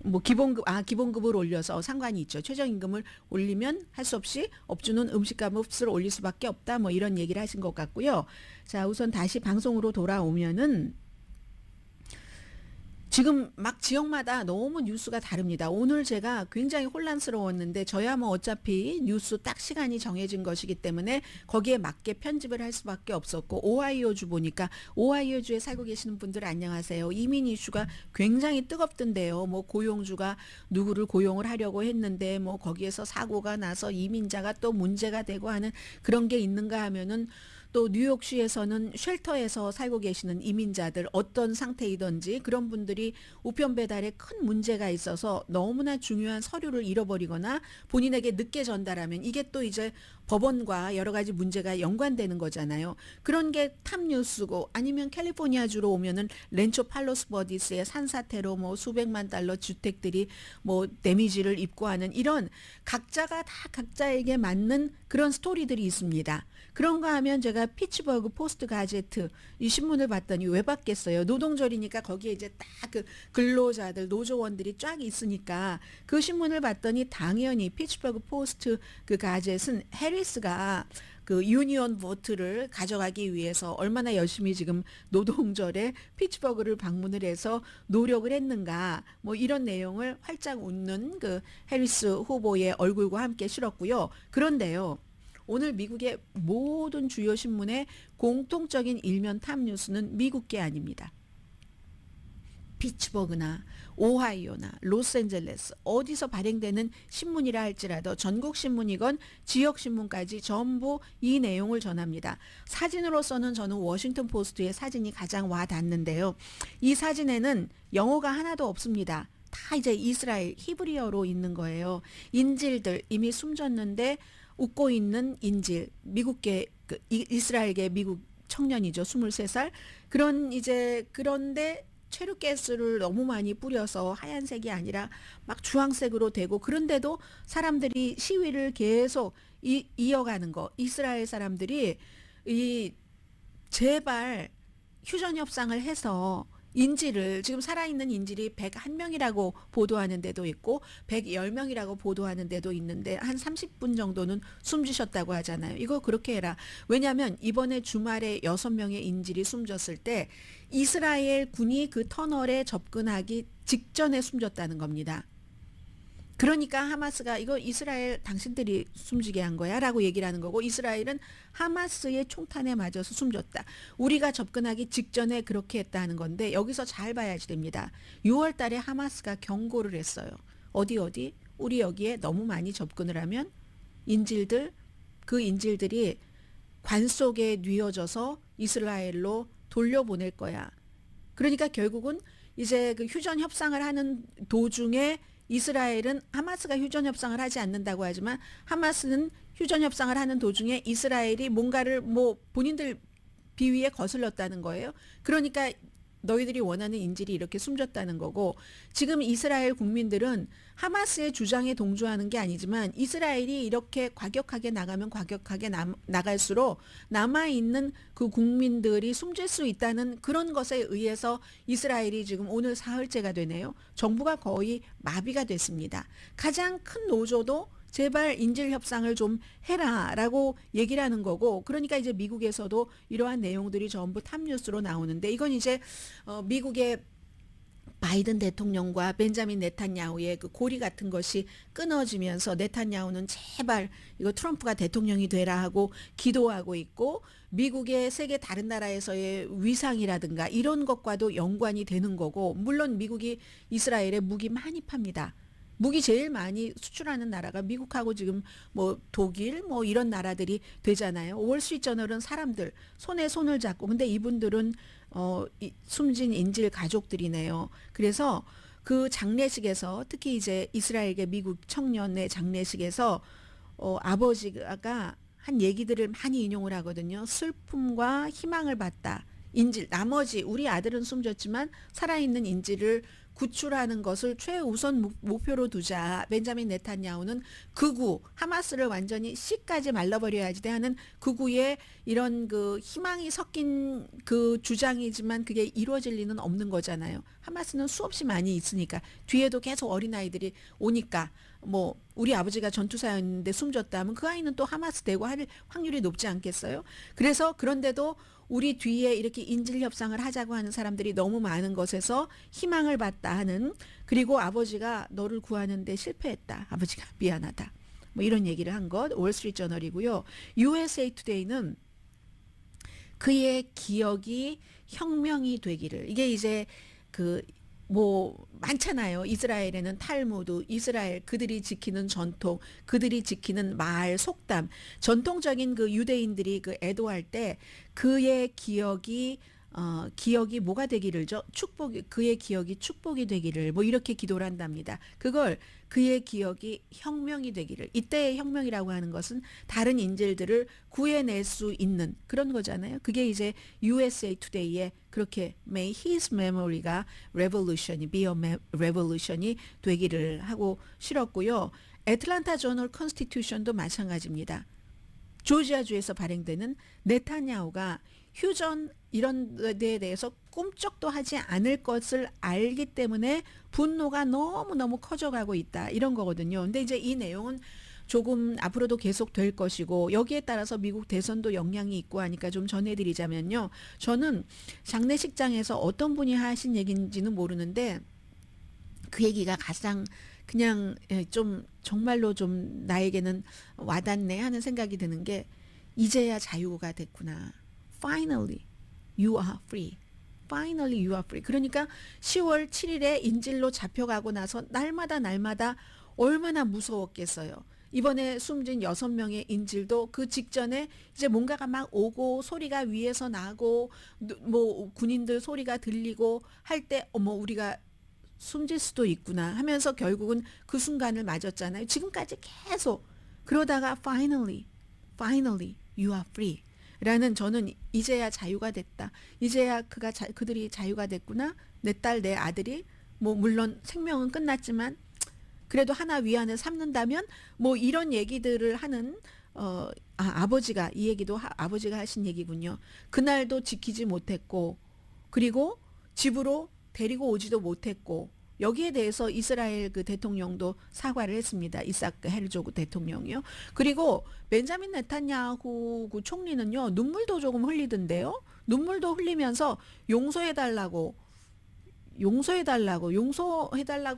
뭐 기본급을 올려서 상관이 있죠. 최저임금을 올리면 할 수 없이 업주는 음식값을 올릴 수밖에 없다. 뭐 이런 얘기를 하신 것 같고요. 자, 우선 다시 방송으로 돌아오면은 지금 막 지역마다 너무 뉴스가 다릅니다. 오늘 제가 굉장히 혼란스러웠는데 저야 뭐 어차피 뉴스 딱 시간이 정해진 것이기 때문에 거기에 맞게 편집을 할 수밖에 없었고 오하이오주 보니까 오하이오주에 살고 계시는 분들 안녕하세요. 이민 이슈가 굉장히 뜨겁던데요. 뭐 고용주가 누구를 고용을 하려고 했는데 뭐 거기에서 사고가 나서 이민자가 또 문제가 되고 하는 그런 게 있는가 하면은 또 뉴욕시에서는 쉘터에서 살고 계시는 이민자들 어떤 상태이든지 그런 분들이 우편 배달에 큰 문제가 있어서 너무나 중요한 서류를 잃어버리거나 본인에게 늦게 전달하면 이게 또 이제 법원과 여러 가지 문제가 연관되는 거잖아요. 그런 게 탑뉴스고 아니면 캘리포니아주로 오면은 렌초 팔로스 버디스의 산사태로 뭐 수백만 달러 주택들이 뭐 데미지를 입고 하는 이런 각자가 다 각자에게 맞는 그런 스토리들이 있습니다. 그런가 하면 제가 피츠버그 포스트 가제트 이 신문을 봤더니 왜 봤겠어요. 노동절이니까 거기에 이제 딱 그 근로자들 노조원들이 쫙 있으니까 그 신문을 봤더니 당연히 피츠버그 포스트 그 가젯은 해리스가 그 유니온 보트를 가져가기 위해서 얼마나 열심히 지금 노동절에 피츠버그를 방문을 해서 노력을 했는가 뭐 이런 내용을 활짝 웃는 그 해리스 후보의 얼굴과 함께 실었고요. 그런데요. 오늘 미국의 모든 주요 신문의 공통적인 일면 탑뉴스는 미국 게 아닙니다. 피츠버그나 오하이오나 로스앤젤레스 어디서 발행되는 신문이라 할지라도 전국 신문이건 지역 신문까지 전부 이 내용을 전합니다. 사진으로서는 저는 워싱턴 포스트의 사진이 가장 와 닿는데요. 이 사진에는 영어가 하나도 없습니다. 다 이제 이스라엘 히브리어로 있는 거예요. 인질들 이미 숨졌는데 웃고 있는 인질, 미국계 이스라엘계 미국 청년이죠. 23살. 그런데 체류가스를 너무 많이 뿌려서 하얀색이 아니라 막 주황색으로 되고 그런데도 사람들이 시위를 계속 이어가는 거. 이스라엘 사람들이 제발 휴전 협상을 해서 인질을 지금 살아있는 인질이 101명이라고 보도하는 데도 있고 110명이라고 보도하는 데도 있는데 한 30분 정도는 숨지셨다고 하잖아요. 이거 그렇게 해라. 왜냐하면 이번에 주말에 6명의 인질이 숨졌을 때 이스라엘 군이 그 터널에 접근하기 직전에 숨졌다는 겁니다. 그러니까 하마스가 이거 이스라엘 당신들이 숨지게 한 거야 라고 얘기를 하는 거고 이스라엘은 하마스의 총탄에 맞아서 숨졌다. 우리가 접근하기 직전에 그렇게 했다는 건데 여기서 잘 봐야지 됩니다. 6월 달에 하마스가 경고를 했어요. 어디 우리 여기에 너무 많이 접근을 하면 그 인질들이 관 속에 뉘어져서 이스라엘로 돌려보낼 거야. 그러니까 결국은 이제 그 휴전 협상을 하는 도중에 이스라엘은 하마스가 휴전 협상을 하지 않는다고 하지만 하마스는 휴전 협상을 하는 도중에 이스라엘이 뭔가를 뭐 본인들 비위에 거슬렀다는 거예요. 그러니까 너희들이 원하는 인질이 이렇게 숨졌다는 거고 지금 이스라엘 국민들은 하마스의 주장에 동조하는 게 아니지만 이스라엘이 이렇게 과격하게 나가면 과격하게 나갈수록 남아있는 그 국민들이 숨질 수 있다는 그런 것에 의해서 이스라엘이 지금 오늘 사흘째가 되네요. 정부가 거의 마비가 됐습니다. 가장 큰 노조도 제발 인질 협상을 좀 해라라고 얘기를 하는 거고 그러니까 이제 미국에서도 이러한 내용들이 전부 탑뉴스로 나오는데 이건 이제 미국의 바이든 대통령과 벤자민 네탄야후의 그 고리 같은 것이 끊어지면서 네탄야후는 제발 이거 트럼프가 대통령이 되라 하고 기도하고 있고, 미국의 세계 다른 나라에서의 위상이라든가 이런 것과도 연관이 되는 거고, 물론 미국이 이스라엘에 무기 많이 팝니다. 무기 제일 많이 수출하는 나라가 미국하고 지금 뭐 독일 뭐 이런 나라들이 되잖아요. 월스트리트저널은 사람들 손에 손을 잡고, 근데 이분들은 숨진 인질 가족들이네요. 그래서 그 장례식에서, 특히 이제 이스라엘계 미국 청년의 장례식에서 아버지가 한 얘기들을 많이 인용을 하거든요. 슬픔과 희망을 받다. 인질, 나머지 우리 아들은 숨졌지만 살아있는 인질을 구출하는 것을 최우선 목표로 두자. 벤자민 네탄야후는 극우, 하마스를 완전히 씨까지 말라버려야지 하는 극우의 이런 그 희망이 섞인 그 주장이지만 그게 이루어질 리는 없는 거잖아요. 하마스는 수없이 많이 있으니까, 뒤에도 계속 어린아이들이 오니까, 뭐 우리 아버지가 전투사였는데 숨졌다면 그 아이는 또 하마스 되고 할 확률이 높지 않겠어요? 그래서 그런데도 우리 뒤에 이렇게 인질 협상을 하자고 하는 사람들이 너무 많은 것에서 희망을 받다 하는, 그리고 아버지가 너를 구하는데 실패했다. 아버지가 미안하다. 뭐 이런 얘기를 한 것, 월스트리트저널이고요. USA 투데이는 그의 기억이 혁명이 되기를. 이게 이제 그 뭐 많잖아요. 이스라엘에는 탈무드, 이스라엘 그들이 지키는 전통, 그들이 지키는 말, 속담, 전통적인 그 유대인들이 그 애도할 때 그의 기억이 뭐가 되기를죠? 축복이, 그의 기억이 축복이 되기를, 뭐 이렇게 기도를 한답니다. 그걸 그의 기억이 혁명이 되기를. 이때의 혁명이라고 하는 것은 다른 인질들을 구해낼 수 있는 그런 거잖아요. 그게 이제 USA Today에 그렇게 May his memory가 revolution이, be a revolution이 되기를 하고 실었고요. 애틀란타 저널 컨스티튜션도 마찬가지입니다. 조지아주에서 발행되는 네타냐후가 휴전 이런 데에 대해서 꿈쩍도 하지 않을 것을 알기 때문에 분노가 너무너무 커져가고 있다, 이런 거거든요. 근데 이제 이 내용은 조금 앞으로도 계속 될 것이고, 여기에 따라서 미국 대선도 영향이 있고 하니까 좀 전해드리자면요. 저는 장례식장에서 어떤 분이 하신 얘기인지는 모르는데 그 얘기가 가장 그냥 좀 정말로 좀 나에게는 와닿네 하는 생각이 드는 게, 이제야 자유가 됐구나. Finally, you are free. Finally, you are free. 그러니까 10월 7일에 인질로 잡혀가고 나서 날마다 얼마나 무서웠겠어요. 이번에 숨진 6명의 인질도 그 직전에 이제 뭔가가 막 오고 소리가 위에서 나고 뭐 군인들 소리가 들리고 할 때 어머 우리가 숨질 수도 있구나 하면서 결국은 그 순간을 맞았잖아요. 지금까지 계속 그러다가 finally you are free 라는, 저는 이제야 자유가 됐다. 이제야 그들이 자유가 됐구나. 내 딸, 내 아들이 뭐 물론 생명은 끝났지만 그래도 하나 위안을 삼는다면, 뭐 이런 얘기들을 하는 아버지가, 이 얘기도 아버지가 하신 얘기군요. 그날도 지키지 못했고, 그리고 집으로 데리고 오지도 못했고, 여기에 대해서 이스라엘 그 대통령도 사과를 했습니다. 이삭 헤르조그 대통령이요. 그리고 벤자민 네탄야후 그 총리는요, 눈물도 조금 흘리던데요. 눈물도 흘리면서 용서해달라고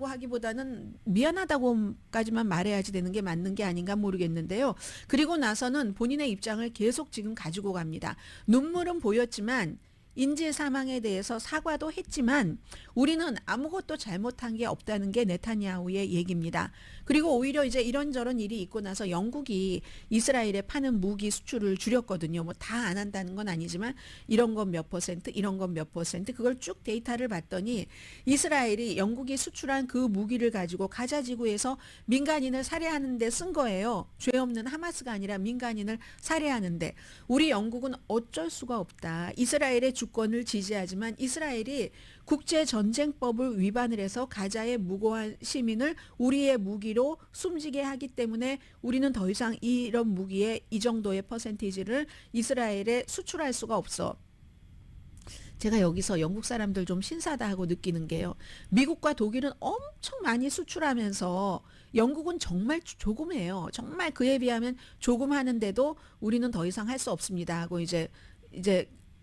하기보다는 미안하다고까지만 말해야지 되는 게 맞는 게 아닌가 모르겠는데요. 그리고 나서는 본인의 입장을 계속 지금 가지고 갑니다. 눈물은 보였지만, 인질 사망에 대해서 사과도 했지만 우리는 아무것도 잘못한 게 없다는 게 네타냐후의 얘기입니다. 그리고 오히려 이제 이런저런 일이 있고 나서 영국이 이스라엘에 파는 무기 수출을 줄였거든요. 뭐 다 안 한다는 건 아니지만 이런 건 몇 퍼센트, 이런 건 몇 퍼센트, 그걸 쭉 데이터를 봤더니 이스라엘이 영국이 수출한 그 무기를 가지고 가자 지구에서 민간인을 살해하는 데 쓴 거예요. 죄 없는 하마스가 아니라 민간인을 살해하는데. 우리 영국은 어쩔 수가 없다. 이스라엘의 주권을 지지하지만 이스라엘이 국제전쟁법을 위반을 해서 가자의 무고한 시민을 우리의 무기로 숨지게 하기 때문에 우리는 더 이상 이런 무기의 이 정도의 퍼센티지를 이스라엘에 수출할 수가 없어. 제가 여기서 영국 사람들 좀 신사다 하고 느끼는 게요. 미국과 독일은 엄청 많이 수출하면서 영국은 정말 조금해요. 정말 그에 비하면 조금 하는데도 우리는 더 이상 할 수 없습니다 하고 이제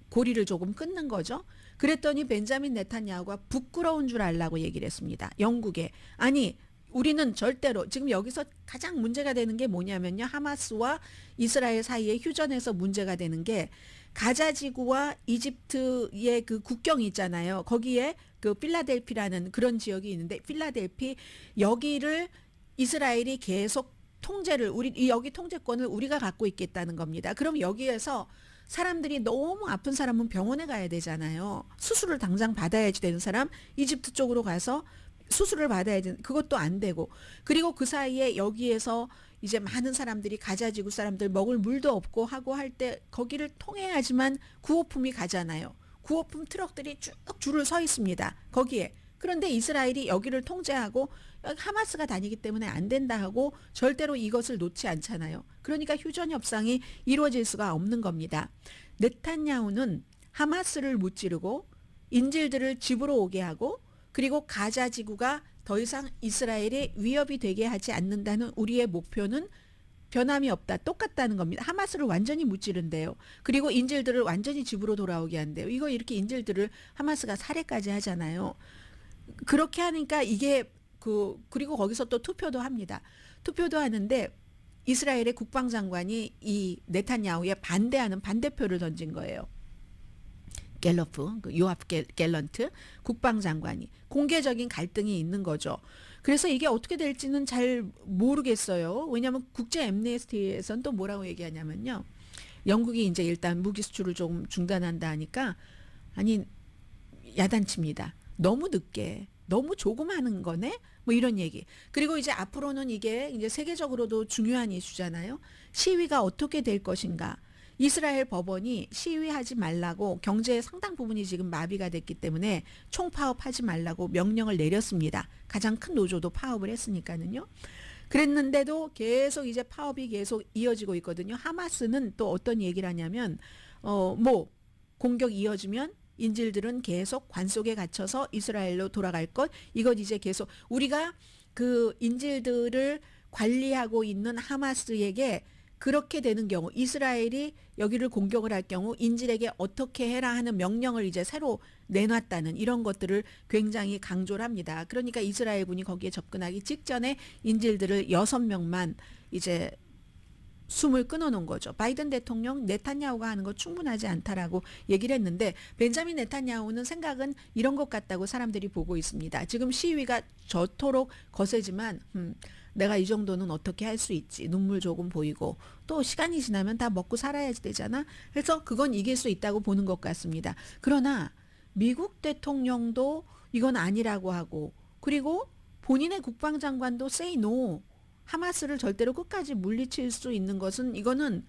고리를 조금 끊는 거죠. 그랬더니 벤자민 네탄야후가 부끄러운 줄 알라고 얘기를 했습니다. 영국에. 아니 우리는 절대로 지금 여기서 가장 문제가 되는 게 뭐냐면요. 하마스와 이스라엘 사이에 휴전에서 문제가 되는 게 가자 지구와 이집트의 그 국경이 있잖아요. 거기에 그 필라델피라는 그런 지역이 있는데 필라델피 여기를 이스라엘이 계속 통제를 여기 통제권을 우리가 갖고 있겠다는 겁니다. 그럼 여기에서 사람들이 너무 아픈 사람은 병원에 가야 되잖아요. 수술을 당장 받아야지 되는 사람 이집트 쪽으로 가서 수술을 받아야 되는 그것도 안 되고 그리고 그 사이에 여기에서 이제 많은 사람들이 가자지구 사람들 먹을 물도 없고 하고 할 때 거기를 통해야지만 구호품이 가잖아요. 구호품 트럭들이 쭉 줄을 서 있습니다. 거기에. 그런데 이스라엘이 여기를 통제하고 하마스가 다니기 때문에 안 된다 하고 절대로 이것을 놓지 않잖아요. 그러니까 휴전 협상이 이루어질 수가 없는 겁니다. 네탄야후는 하마스를 무찌르고 인질들을 집으로 오게 하고 그리고 가자 지구가 더 이상 이스라엘의 위협이 되게 하지 않는다는 우리의 목표는 변함이 없다. 똑같다는 겁니다. 하마스를 완전히 무찌른대요. 그리고 인질들을 완전히 집으로 돌아오게 한대요. 이거 이렇게 인질들을 하마스가 살해까지 하잖아요. 그렇게 하니까 이게 그리고 거기서 또 투표도 합니다. 투표도 하는데 이스라엘의 국방장관이 이 네탄야후에 반대하는 반대표를 던진 거예요. 갤러프, 요압 갤런트 국방장관이 공개적인 갈등이 있는 거죠. 그래서 이게 어떻게 될지는 잘 모르겠어요. 왜냐하면 국제 엠네스티에서는 또 뭐라고 얘기하냐면요. 영국이 이제 일단 무기 수출을 좀 중단한다 하니까 아니 야단칩니다. 너무 늦게, 너무 조금 하는 거네? 뭐 이런 얘기. 그리고 이제 앞으로는 이게 이제 세계적으로도 중요한 이슈잖아요. 시위가 어떻게 될 것인가? 이스라엘 법원이 시위하지 말라고 경제의 상당 부분이 지금 마비가 됐기 때문에 총파업하지 말라고 명령을 내렸습니다. 가장 큰 노조도 파업을 했으니까는요. 그랬는데도 계속 이제 파업이 계속 이어지고 있거든요. 하마스는 또 어떤 얘기를 하냐면 뭐 공격 이어지면 인질들은 계속 관 속에 갇혀서 이스라엘로 돌아갈 것. 이것 이제 계속 우리가 그 인질들을 관리하고 있는 하마스에게 그렇게 되는 경우 이스라엘이 여기를 공격을 할 경우 인질에게 어떻게 해라 하는 명령을 이제 새로 내놨다는 이런 것들을 굉장히 강조를 합니다. 그러니까 이스라엘군이 거기에 접근하기 직전에 인질들을 6명만 이제 숨을 끊어놓은 거죠. 바이든 대통령 네탄야후가 하는 거 충분하지 않다라고 얘기를 했는데 벤자민 네탄야후는 생각은 이런 것 같다고 사람들이 보고 있습니다. 지금 시위가 저토록 거세지만 내가 이 정도는 어떻게 할 수 있지. 눈물 조금 보이고 또 시간이 지나면 다 먹고 살아야 되잖아. 그래서 그건 이길 수 있다고 보는 것 같습니다. 그러나 미국 대통령도 이건 아니라고 하고 그리고 본인의 국방장관도 say no. 하마스를 절대로 끝까지 물리칠 수 있는 것은 이거는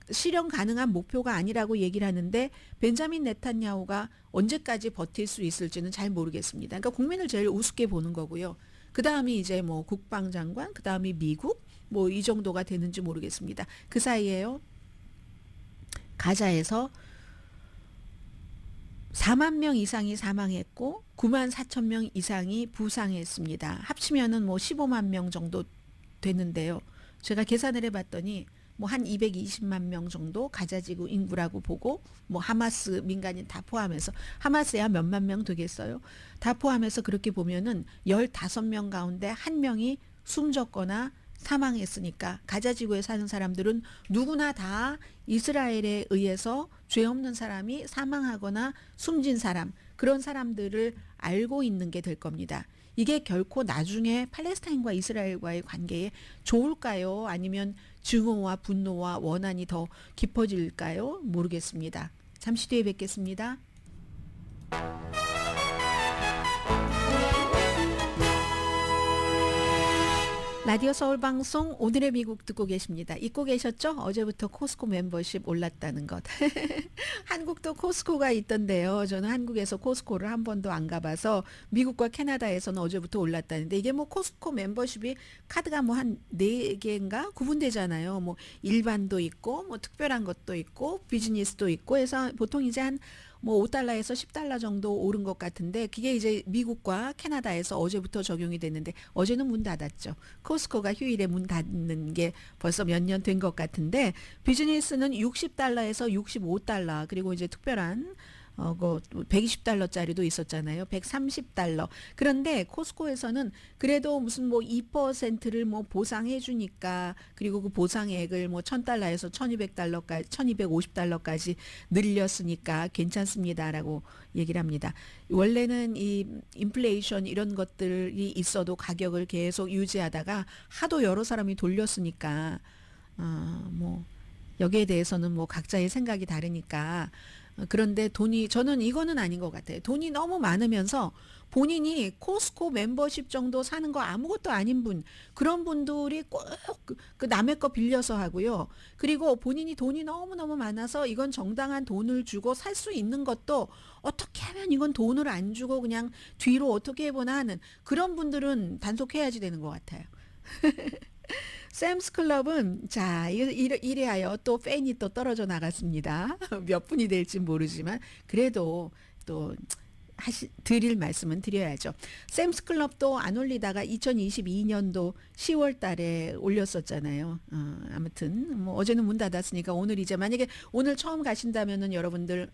실현 가능한 목표가 아니라고 얘기를 하는데 벤자민 네탄야후가 언제까지 버틸 수 있을지는 잘 모르겠습니다. 그러니까 국민을 제일 우습게 보는 거고요. 그 다음이 이제 뭐 국방장관, 그 다음이 미국, 뭐 이 정도가 되는지 모르겠습니다. 그 사이에요. 가자에서 4만 명 이상이 사망했고 9만 4천 명 이상이 부상했습니다. 합치면은 뭐 15만 명 정도 되는데요. 제가 계산을 해봤더니 뭐 한 220만 명 정도 가자지구 인구라고 보고 뭐 하마스 민간인 다 포함해서 하마스야 몇만 명 되겠어요. 다 포함해서 그렇게 보면은 15명 가운데 1명이 숨졌거나 사망했으니까 가자지구에 사는 사람들은 누구나 다 이스라엘에 의해서 죄 없는 사람이 사망하거나 숨진 사람 그런 사람들을 알고 있는 게 될 겁니다. 이게 결코 나중에 팔레스타인과 이스라엘과의 관계에 좋을까요? 아니면 증오와 분노와 원한이 더 깊어질까요? 모르겠습니다. 잠시 뒤에 뵙겠습니다. 라디오 서울 방송 오늘의 미국 듣고 계십니다. 잊고 계셨죠? 어제부터 코스코 멤버십 올랐다는 것. 한국도 코스코가 있던데요. 저는 한국에서 코스코를 한 번도 안 가봐서 미국과 캐나다에서는 어제부터 올랐다는데 이게 뭐 코스코 멤버십이 카드가 뭐 한 4개인가 구분되잖아요. 뭐 일반도 있고 뭐 특별한 것도 있고 비즈니스도 있고 해서 보통 이제 한 뭐 $5에서 $10 정도 오른 것 같은데 그게 이제 미국과 캐나다에서 어제부터 적용이 됐는데 어제는 문 닫았죠. 코스코가 휴일에 문 닫는 게 벌써 몇 년 된 것 같은데 비즈니스는 $60에서 $65 그리고 이제 특별한 그 120달러짜리도 있었잖아요. 130달러. 그런데 코스코에서는 그래도 무슨 뭐 2%를 뭐 보상해 주니까, 그리고 그 보상액을 뭐 1,000달러에서 1,200달러까지 1,250달러까지 늘렸으니까 괜찮습니다라고 얘기를 합니다. 원래는 이 인플레이션 이런 것들이 있어도 가격을 계속 유지하다가 하도 여러 사람이 돌렸으니까 뭐 여기에 대해서는 뭐 각자의 생각이 다르니까. 그런데 저는 이거는 아닌 것 같아요. 돈이 너무 많으면서 본인이 코스코 멤버십 정도 사는 거 아무것도 아닌 그런 분들이 꼭 그 남의 거 빌려서 하고요. 그리고 본인이 돈이 너무너무 많아서 이건 정당한 돈을 주고 살 수 있는 것도 어떻게 하면 이건 돈을 안 주고 그냥 뒤로 어떻게 해보나 하는 그런 분들은 단속해야지 되는 것 같아요. 샘스 클럽은 자 이래하여 또 팬이 또 떨어져 나갔습니다. 몇 분이 될지 모르지만 그래도 또 드릴 말씀은 드려야죠. 샘스 클럽도 안 올리다가 2022년도 10월 달에 올렸었잖아요. 아무튼 뭐 어제는 문 닫았으니까 오늘 이제 만약에 오늘 처음 가신다면은 여러분들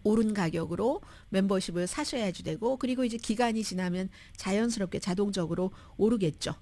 오른 가격으로 멤버십을 사셔야지 되고, 그리고 이제 기간이 지나면 자연스럽게 자동적으로 오르겠죠.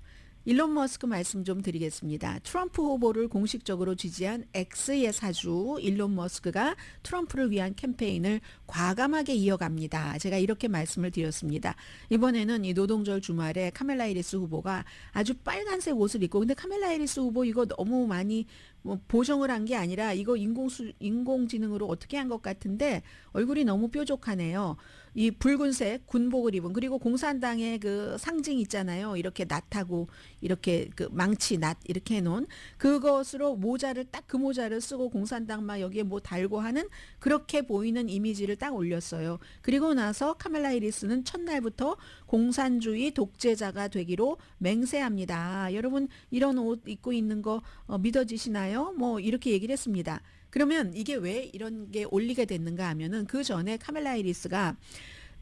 일론 머스크 말씀 좀 드리겠습니다. 트럼프 후보를 공식적으로 지지한 X의 사주 일론 머스크가 트럼프를 위한 캠페인을 과감하게 이어갑니다. 제가 이렇게 말씀을 드렸습니다. 이번에는 이 노동절 주말에 카멜라 해리스 후보가 아주 빨간색 옷을 입고, 근데 카멜라 해리스 후보 이거 너무 많이 뭐 보정을 한 게 아니라 이거 인공지능으로 어떻게 한 것 같은데 얼굴이 너무 뾰족하네요. 이 붉은색 군복을 입은, 그리고 공산당의 그 상징 있잖아요. 이렇게 낫하고 이렇게 그 망치 낫 이렇게 해놓은 그것으로 그 모자를 쓰고 공산당 막 여기에 뭐 달고 하는 그렇게 보이는 이미지를 딱 올렸어요. 그리고 나서 카멜라 해리스는 첫날부터 공산주의 독재자가 되기로 맹세합니다. 여러분 이런 옷 입고 있는 거 믿어지시나요? 뭐 이렇게 얘기를 했습니다. 그러면 이게 왜 이런 게 올리게 됐는가 하면은 그 전에 카멜라 해리스가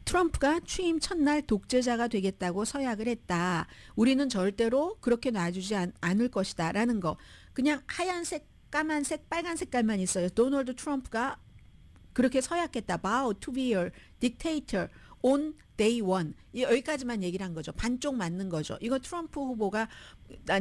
트럼프가 취임 첫날 독재자가 되겠다고 서약을 했다. 우리는 절대로 그렇게 놔주지 않을 것이다 라는 거. 그냥 하얀색, 까만색, 빨간 색깔만 있어요. 도널드 트럼프가 그렇게 서약했다. Vow to be your dictator on day one. 여기까지만 얘기를 한 거죠. 반쪽 맞는 거죠. 이거 트럼프 후보가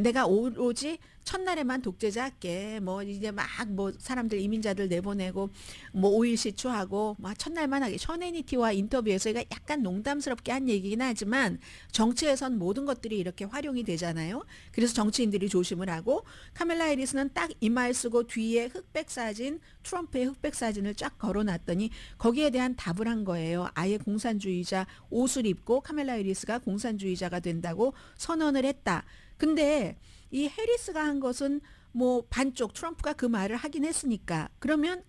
내가 오로지 첫날에만 독재자 할게. 뭐 이제 막 뭐 사람들 이민자들 내보내고 뭐 오일 시추하고 막 첫날만 하게. 셔네니티와 인터뷰에서 이가 약간 농담스럽게 한 얘기긴 하지만 정치에선 모든 것들이 이렇게 활용이 되잖아요. 그래서 정치인들이 조심을 하고, 카멜라 해리스는 딱 이마에 쓰고 뒤에 흑백 사진, 트럼프의 흑백 사진을 쫙 걸어놨더니 거기에 대한 답을 한 거예요. 아예 공산주의자 옷을 입고 카멜라 해리스가 공산주의자가 된다고 선언을 했다. 근데 이 해리스가 한 것은 뭐 반쪽, 트럼프가 그 말을 하긴 했으니까, 그러면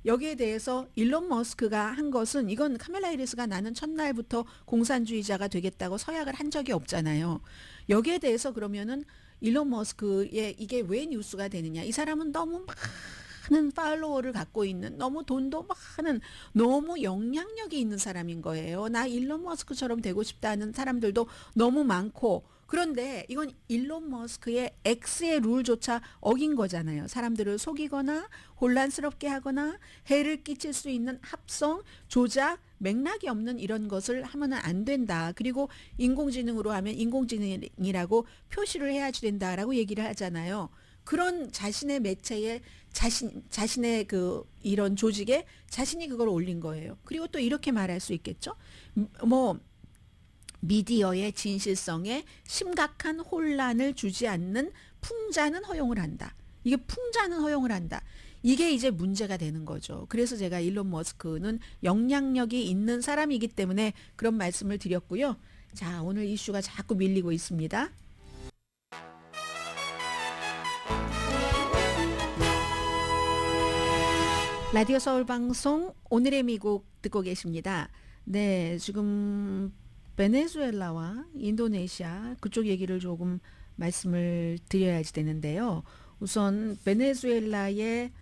여기에 대해서 일론 머스크가 한 것은, 이건 카멜라 해리스가 나는 첫날부터 공산주의자가 되겠다고 서약을 한 적이 없잖아요. 여기에 대해서 그러면은 일론 머스크의 이게 왜 뉴스가 되느냐. 이 사람은 너무 많은 팔로워를 갖고 있는, 너무 돈도 많은, 너무 영향력이 있는 사람인 거예요. 나 일론 머스크처럼 되고 싶다는 사람들도 너무 많고, 그런데 이건 일론 머스크의 X의 룰조차 어긴 거잖아요. 사람들을 속이거나 혼란스럽게 하거나 해를 끼칠 수 있는 합성, 조작, 맥락이 없는 이런 것을 하면 안 된다. 그리고 인공지능으로 하면 인공지능이라고 표시를 해야지 된다라고 얘기를 하잖아요. 그런 자신의 매체에 자신의 그 이런 조직에 자신이 그걸 올린 거예요. 그리고 또 이렇게 말할 수 있겠죠. 뭐 미디어의 진실성에 심각한 혼란을 주지 않는 풍자는 허용을 한다. 이게 풍자는 허용을 한다. 이게 이제 문제가 되는 거죠. 그래서 제가 일론 머스크는 영향력이 있는 사람이기 때문에 그런 말씀을 드렸고요. 자, 오늘 이슈가 자꾸 밀리고 있습니다. 라디오 서울 방송 오늘의 미국 듣고 계십니다. 네, 지금 베네수엘라와 인도네시아 그쪽 얘기를 조금 말씀을 드려야지 되는데요. 우선 베네수엘라의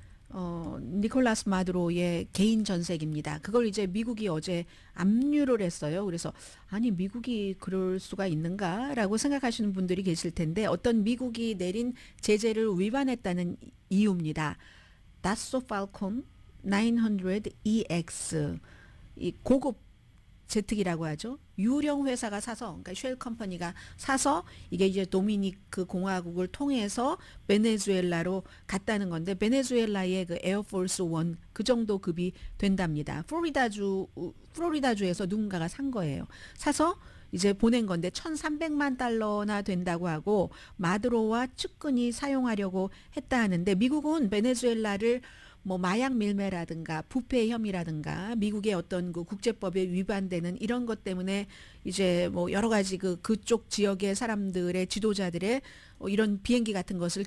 니콜라스 마두로의 개인 전색입니다. 그걸 이제 미국이 어제 압류를 했어요. 그래서 아니 미국이 그럴 수가 있는가라고 생각하시는 분들이 계실 텐데, 어떤 미국이 내린 제재를 위반했다는 이유입니다. 다소 팔콘 900EX 이 고급 제트기라고 하죠. 유령 회사가 사서, 그러니까 쉘 컴퍼니가 사서 이게 이제 도미니크 공화국을 통해서 베네수엘라로 갔다는 건데, 베네수엘라의 그 에어포스 원 그 정도 급이 된답니다. 플로리다주에서 누군가가 산 거예요. 사서 이제 보낸 건데 1,300만 달러나 된다고 하고, 마두로와 측근이 사용하려고 했다 하는데, 미국은 베네수엘라를 뭐 마약 밀매라든가 부패 혐의라든가 미국의 어떤 그 국제법에 위반되는 이런 것 때문에 이제 뭐 여러 가지 그쪽 지역의 사람들의 지도자들의 이런 비행기 같은 것을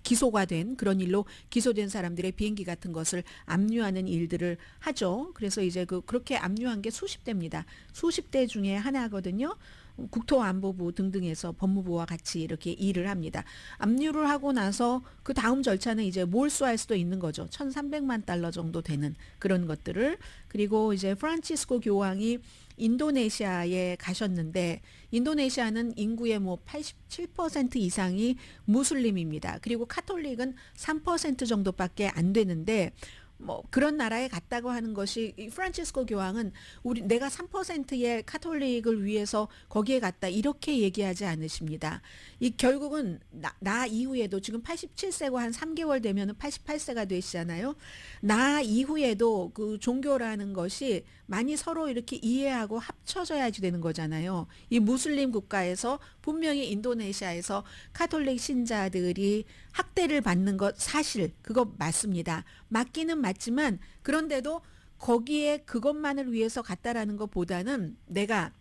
기소가 된 그런 일로 기소된 사람들의 비행기 같은 것을 압류하는 일들을 하죠. 그래서 이제 그렇게 압류한 게 수십 대입니다. 수십 대 중에 하나거든요. 국토안보부 등등에서 법무부와 같이 이렇게 일을 합니다. 압류를 하고 나서 그 다음 절차는 이제 몰수할 수도 있는 거죠. 1,300만 달러 정도 되는 그런 것들을. 그리고 이제 프란치스코 교황이 인도네시아에 가셨는데, 인도네시아는 인구의 뭐 87% 이상이 무슬림입니다. 그리고 카톨릭은 3% 정도밖에 안 되는데, 뭐 그런 나라에 갔다고 하는 것이, 이 프란치스코 교황은 내가 3%의 카톨릭을 위해서 거기에 갔다 이렇게 얘기하지 않으십니다. 이 결국은 나 이후에도 지금 87세고 한 3개월 되면 88세가 되시잖아요. 나 이후에도 그 종교라는 것이 많이 서로 이렇게 이해하고 합쳐져야지 되는 거잖아요. 이 무슬림 국가에서 분명히 인도네시아에서 카톨릭 신자들이 학대를 받는 것 사실 그거 맞습니다. 맞기는 맞지만, 그런데도 거기에 그것만을 위해서 갔다라는 것보다는 내가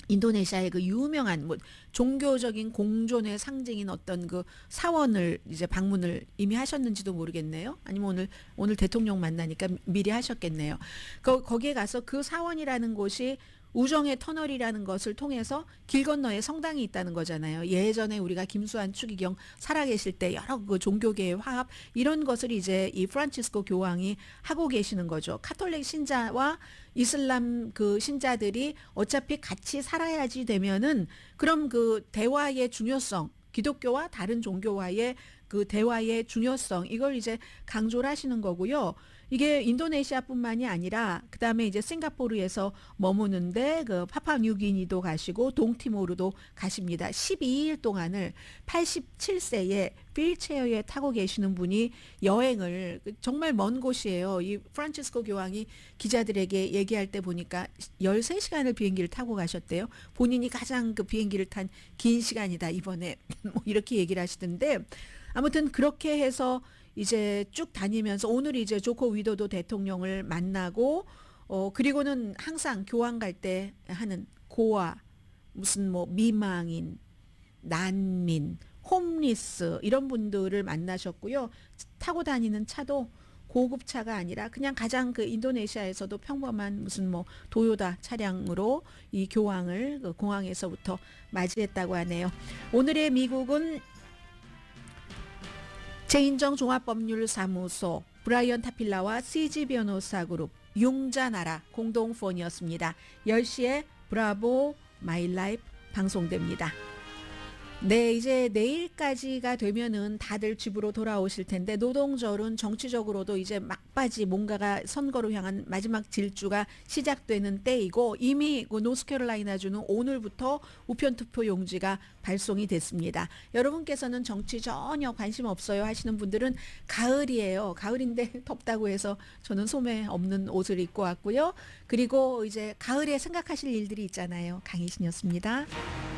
인도네시아의 그 유명한 뭐 종교적인 공존의 상징인 어떤 그 사원을 이제 방문을 이미 하셨는지도 모르겠네요. 아니면 오늘 대통령 만나니까 미리 하셨겠네요. 거기에 가서 그 사원이라는 곳이 우정의 터널이라는 것을 통해서 길 건너에 성당이 있다는 거잖아요. 예전에 우리가 김수환 추기경 살아계실 때 여러 그 종교계의 화합 이런 것을 이제 이 프란치스코 교황이 하고 계시는 거죠. 카톨릭 신자와 이슬람 그 신자들이 어차피 같이 살아야지 되면은, 그럼 그 대화의 중요성, 기독교와 다른 종교와의 그 대화의 중요성, 이걸 이제 강조를 하시는 거고요. 이게 인도네시아뿐만이 아니라 그다음에 이제 싱가포르에서 머무는데 그 파푸아뉴기니도 가시고 동티모르도 가십니다. 12일 동안을 87세에 휠체어에 타고 계시는 분이 여행을, 정말 먼 곳이에요. 이 프란치스코 교황이 기자들에게 얘기할 때 보니까 13시간을 비행기를 타고 가셨대요. 본인이 가장 그 비행기를 탄 긴 시간이다 이번에 뭐 이렇게 얘기를 하시던데, 아무튼 그렇게 해서 이제 쭉 다니면서 오늘 이제 조코 위도도 대통령을 만나고, 그리고는 항상 교황 갈 때 하는 고아, 무슨 뭐 미망인, 난민, 홈리스 이런 분들을 만나셨고요. 타고 다니는 차도 고급 차가 아니라 그냥 가장 그 인도네시아에서도 평범한 무슨 뭐 도요타 차량으로 이 교황을 그 공항에서부터 맞이했다고 하네요. 오늘의 미국은 제인정 종합법률사무소, 브라이언 타필라와 CG 변호사 그룹, 융자나라 공동폰이었습니다. 10시에 브라보 마이 라이프 방송됩니다. 네, 이제 내일까지가 되면은 다들 집으로 돌아오실 텐데, 노동절은 정치적으로도 이제 막바지 뭔가가 선거로 향한 마지막 질주가 시작되는 때이고, 이미 그 노스캐롤라이나주는 오늘부터 우편투표 용지가 발송이 됐습니다. 여러분께서는 정치 전혀 관심 없어요 하시는 분들은 가을이에요. 가을인데 덥다고 해서 저는 소매 없는 옷을 입고 왔고요. 그리고 이제 가을에 생각하실 일들이 있잖아요. 강희신이었습니다.